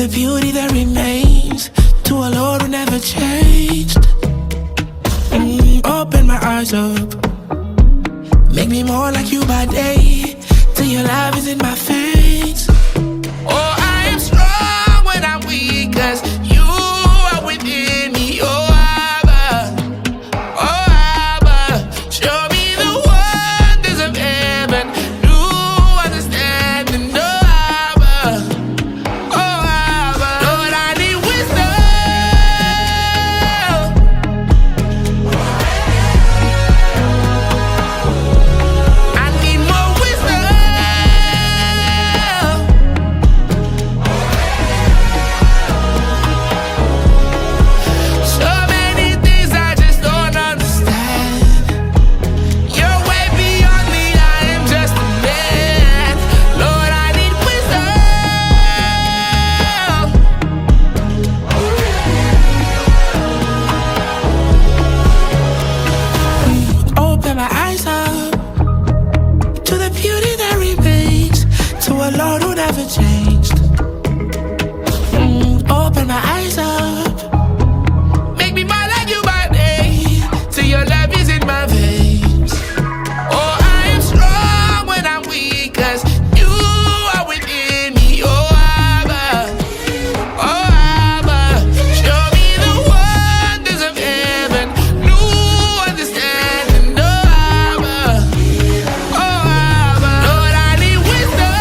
the beauty that remains, to a Lord who never changed. Open my eyes up, make me more like you by day, till your love is in my face. Oh, I am strong when I'm weak, 'cause you are within me. Oh, Abba, show me the wonders of heaven, new understanding. Oh, Abba, Lord, I need wisdom. I need more wisdom. So many things I just don't understand. You're way beyond me, I am just a man. Lord, I need wisdom. Open my eyes up to the beauty that remains, to a Lord who never changed. Open my eyes up, make me more like you by day, till your love is in my veins. Oh, I am strong when I'm weak, 'cause you are within me. Oh, Abba, show me the wonders of heaven, new understanding. Oh, Abba, Lord, I need wisdom.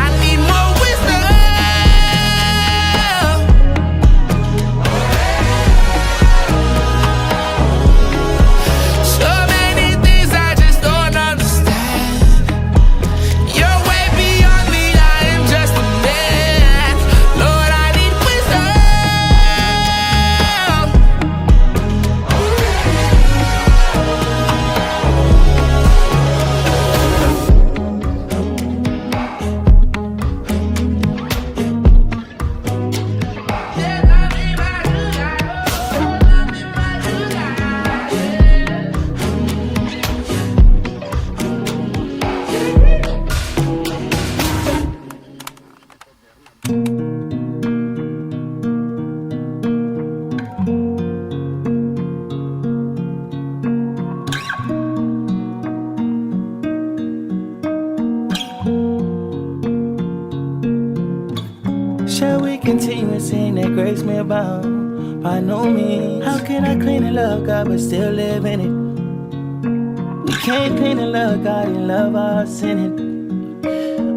I need more wisdom. So many things I just don't understand. You're way beyond me, I am just a man. Lord, I need wisdom. Shall we continue in sin that grace may abound? By no means. How can I clean and love God but still live in it? We can't clean and love God and love our sinning.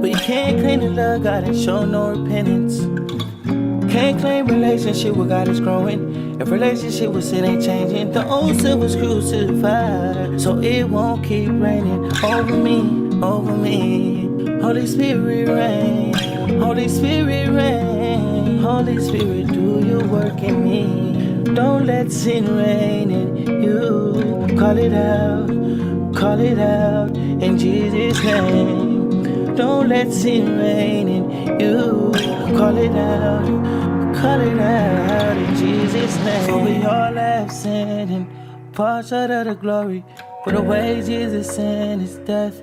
We can't clean and love God and show no repentance. Can't claim relationship with God is growing if relationship with sin ain't changing. The old self was crucified, so it won't keep raining over me, over me. Holy Spirit reign, Holy Spirit reign, Holy Spirit do your work in me. Don't let sin reign in you. Call it out in Jesus' name. Don't let sin reign in you. Call it out in Jesus' name. For we all have sinned and fall short of the glory, for the wages of sin is death.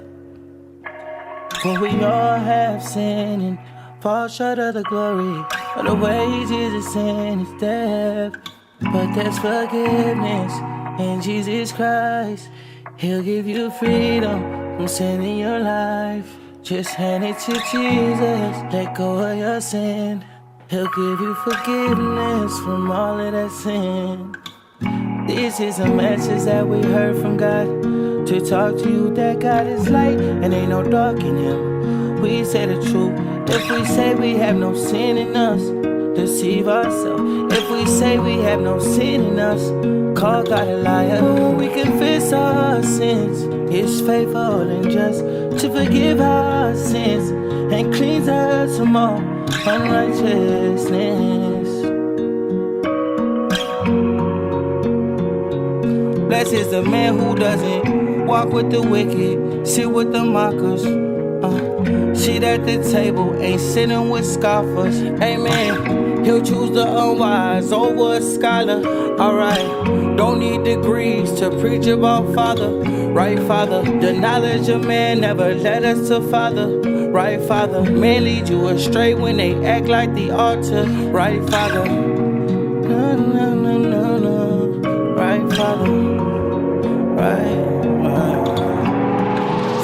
For we all have sinned and fall short of the glory, for the wages of sin is death. But there's forgiveness in Jesus Christ. He'll give you freedom from sin in your life. Just hand it to Jesus, let go of your sin. He'll give you forgiveness from all of that sin. This is a message that we heard from God, to talk to you that God is light and ain't no dark in him. We say the truth if we say we have no sin in us, deceive ourselves. If we say we have no sin in us, call God a liar. We confess our sins, He's faithful and just to forgive our sins and cleanse us from all unrighteousness. Blessed is the man who doesn't walk with the wicked, sit with the mockers, sit at the table, ain't sitting with scoffers. Amen. He'll choose the unwise over a scholar. Alright, don't need degrees to preach about Father. Right, Father, the knowledge of man never led us to Father. Right, Father, men lead you astray when they act like the altar. Right, Father, no, no, no, no, no. Right, Father, right.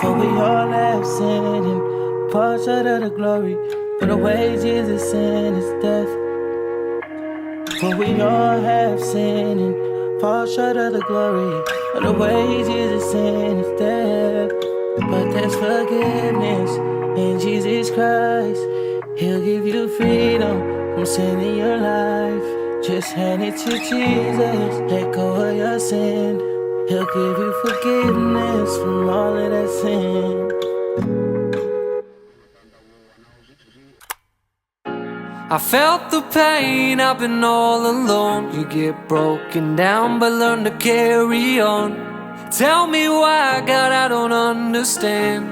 For we all have sinned and fall short of the glory. For the wages of sin is death. For we all have sinned and fall short of the glory. For the wages of sin is death. But there's forgiveness in Jesus Christ. He'll give you freedom from sin in your life. Just hand it to Jesus, let go of your sin. He'll give you forgiveness from all of that sin. I felt the pain, I've been all alone. You get broken down but learn to carry on. Tell me why, God, I don't understand.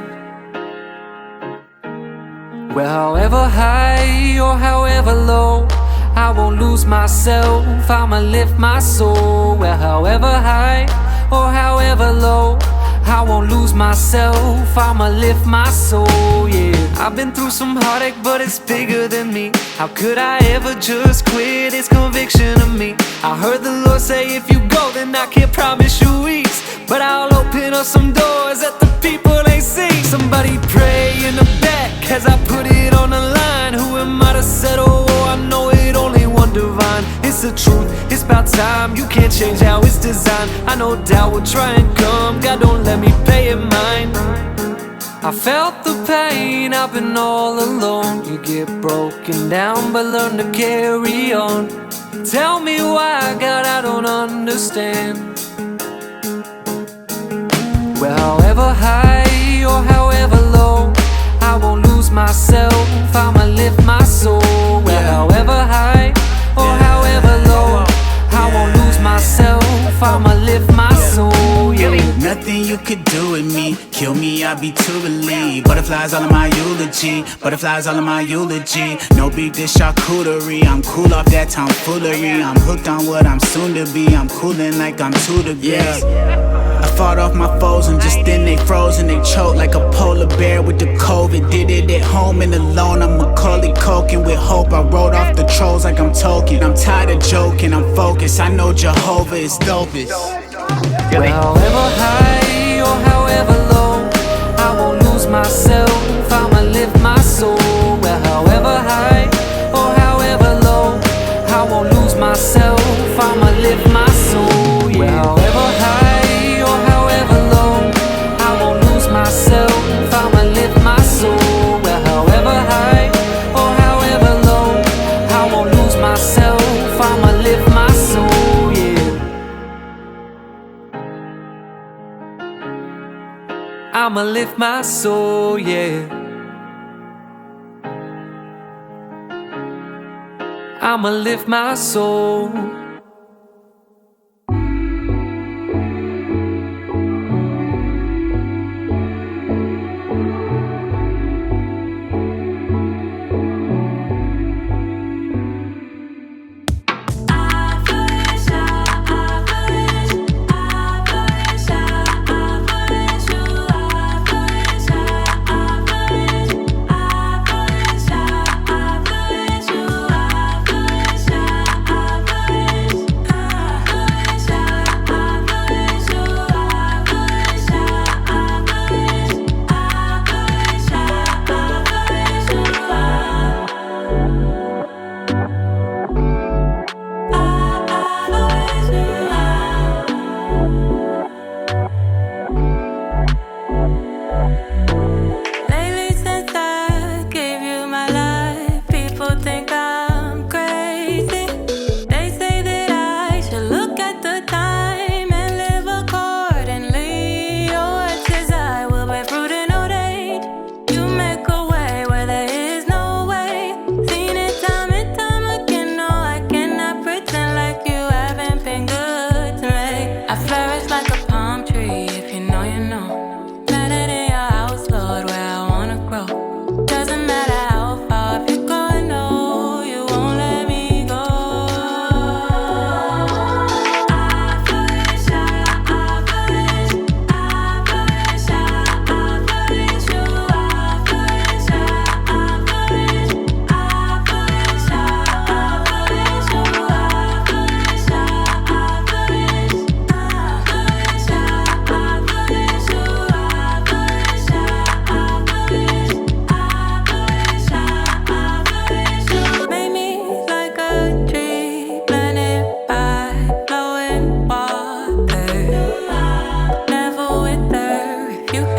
Well, however high or however low, I won't lose myself, I'ma lift my soul. Well, however high or however low, I won't lose myself, I'ma lift my soul, yeah. I've been through some heartache, but it's bigger than me. How could I ever just quit? It's conviction of me. I heard the Lord say, if you go, then I can't promise you ease, but I'll open up some doors that the people ain't seen. Somebody pray in the back as I put it on the line. Who am I to settle? I know it only one divine. It's the truth, it's about time. You can't change how it's designed. I know doubt will try and come, God don't let me pay it mine. I felt the pain, I've been all alone. You get broken down but learn to carry on. Tell me why, God, I don't understand. Well, however high or however low, I won't lose myself, I'ma lift my soul. Well, however high or however low, I won't lose myself, I'ma lift my soul, yeah. Nothing you could do with me, kill me, I'd be too relieved. Butterflies all in my eulogy, butterflies all in my eulogy. No beef, this charcuterie, I'm cool off that tomfoolery. I'm hooked on what I'm soon to be, I'm cooling like I'm 2 degrees. I fought off my foes and just then they froze and they choked like a polar bear with the COVID. Did it at home and alone, I'm Macaulay Culkin with hope. I wrote off the trolls like I'm Tolkien. I'm tired of joking, I'm focused, I know Jehovah is dopest. Well, however high or however low, I won't lose myself, I'ma lift my soul. Well, however high or however low, I won't lose myself, I'ma lift my soul, yeah. Well, however high or however low, I won't lose myself, I'ma lift my soul. Well, however high or however low, I won't lose myself, I'ma lift my soul, yeah. I'ma lift my soul, yeah. I'ma lift my soul.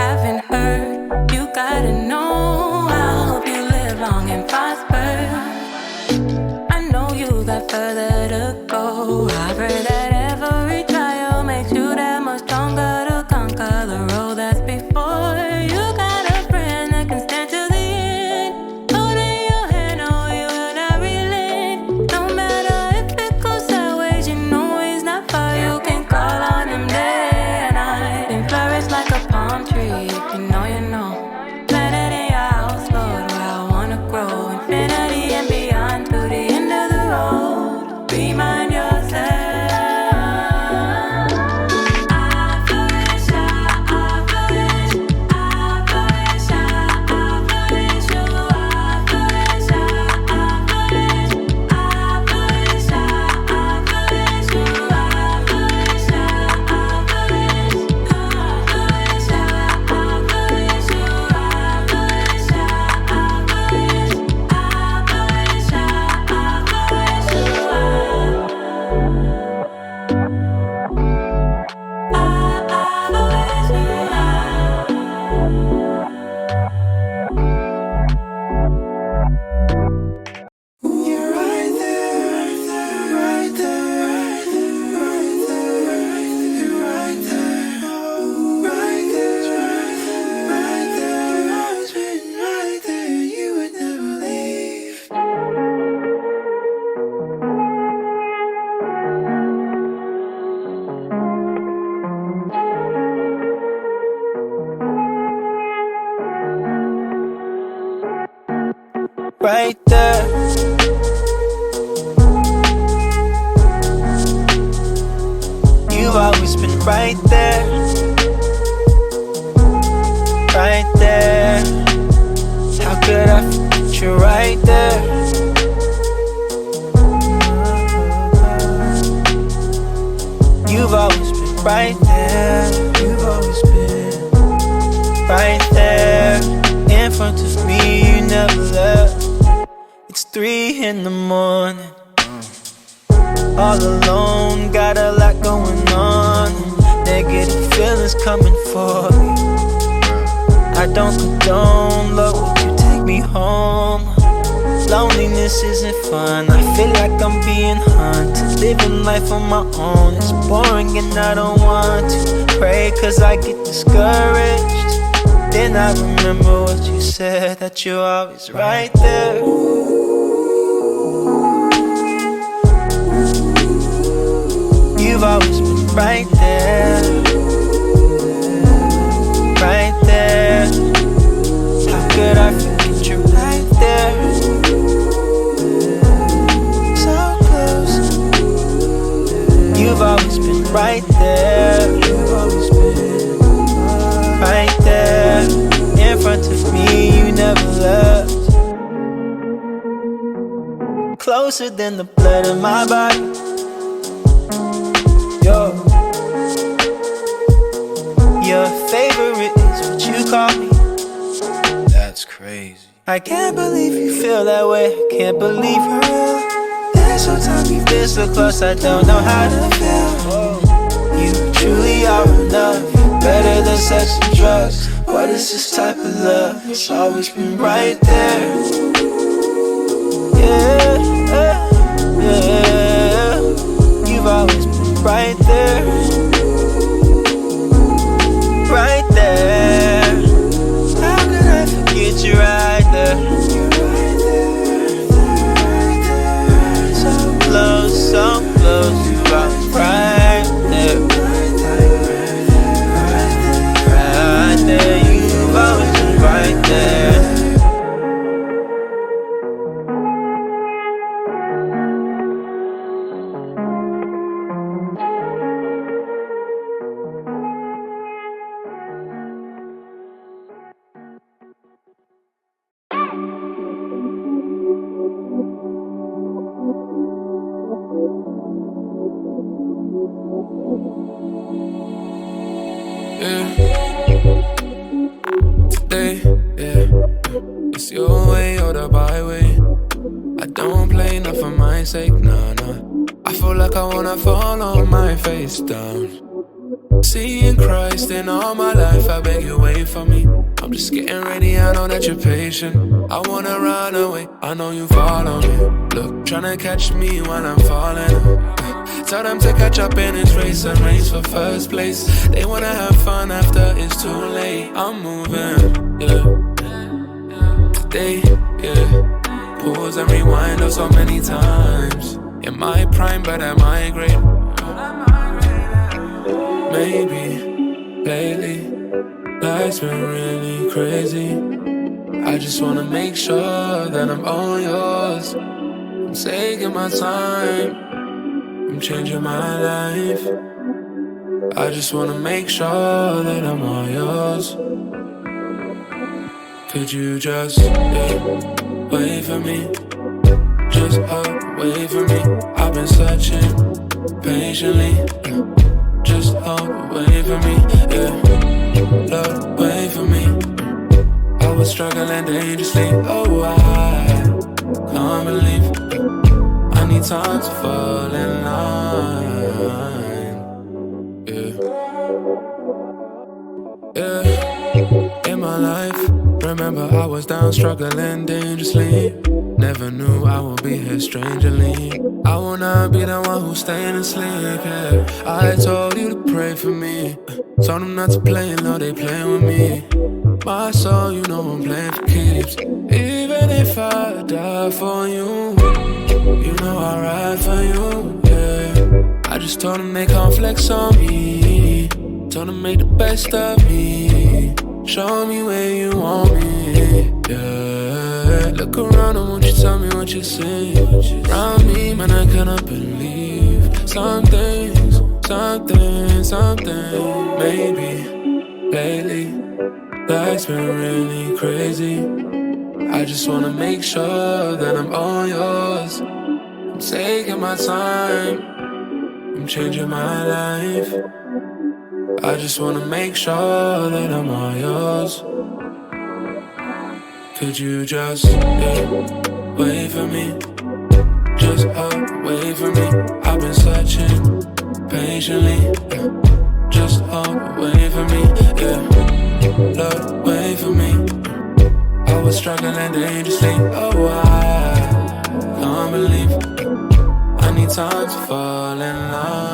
haven't heard. You gotta know. I hope you live long and prosper. I know you got further to go. I've heard that every trial makes you that much stronger to conquer the road that's before. You got a friend that can stand to the end. Holding your hand, no, you will not relent. No matter if it goes sideways, you know he's not far. You can call on him day and night and flourish like a palm tree. If you know, you know. Plant it in your house, Lord, where I wanna grow. Infinity and beyond to the end of the road. Remind yourself. Right there. You've always been right there. Right there. How could I forget you right there? You've always been right there. You've always been right there. In front of me, you never left. It's 3 in the morning, all alone, got a lot going on. Negative feelings coming for me. I don't condone, love, would you take me home? Loneliness isn't fun, I feel like I'm being hunted. Living life on my own is boring and I don't want to. Pray cause I get discouraged. Then I remember what you said, that you're always right there. You've always been right there. Right there. How could I forget you right there? So close. You've always been right there. You've always been right there. In front of me, you never left. Closer than the blood in my body. Yo. Your favorite is what you call me. That's crazy. I can't believe you feel that way. I can't believe you're real. There's no time we've been so close, I don't know how to feel. You truly are enough, better than sex and drugs. What is this type of love? It's always been right there. Yeah, yeah. You've always been right there. Right there. How could I forget you right there? So close, you are right there. Right there, you've always been right there. Sstedi, yeah. It's your way or the byway. I don't play not for my sake, nah. I feel like I wanna fall on my face down. Seeing Christ in all my life, I beg you wait for me. I'm just getting ready, I know that you're patient. I wanna run away, I know you follow me. Look, tryna catch me while I'm falling. Tell them to catch up in this race, a race for first place. They wanna have fun after it's too late. I'm moving, yeah. Today, yeah. Pause and rewind up so many times. In my prime, but I migrate. Maybe, lately, life's been really crazy. I just wanna make sure that I'm all yours. I'm taking my time, I'm changing my life. I just wanna make sure that I'm all yours. Could you just wait for me? Just wait for me. I've been searching patiently. Just wait for me, yeah. Love, wait for me. I was struggling dangerously. Oh, I can't believe I need time to fall in line. Yeah. In my life, remember I was down struggling dangerously. Never knew I would be here strangely. I wanna be the one who's staying asleep, yeah. I told you to pray for me. Told them not to play, and now they playing with me. My soul, you know I'm playing for keeps. Even if I die for you, you know I'll ride for you, yeah. I just told them they can't flex on me. Told them make the best of me. Show me where you want me, yeah. Look around and won't you tell me what you see. Around me, man, I cannot believe some things. Maybe, lately, life's been really crazy. I just wanna make sure that I'm all yours. I'm taking my time, I'm changing my life. I just wanna make sure that I'm all yours. Could you just wait for me? Just wait for me. I've been searching patiently. Just wait for me, yeah. Love, wait for me. I was struggling dangerously. Oh, I can't believe I need time to fall in line.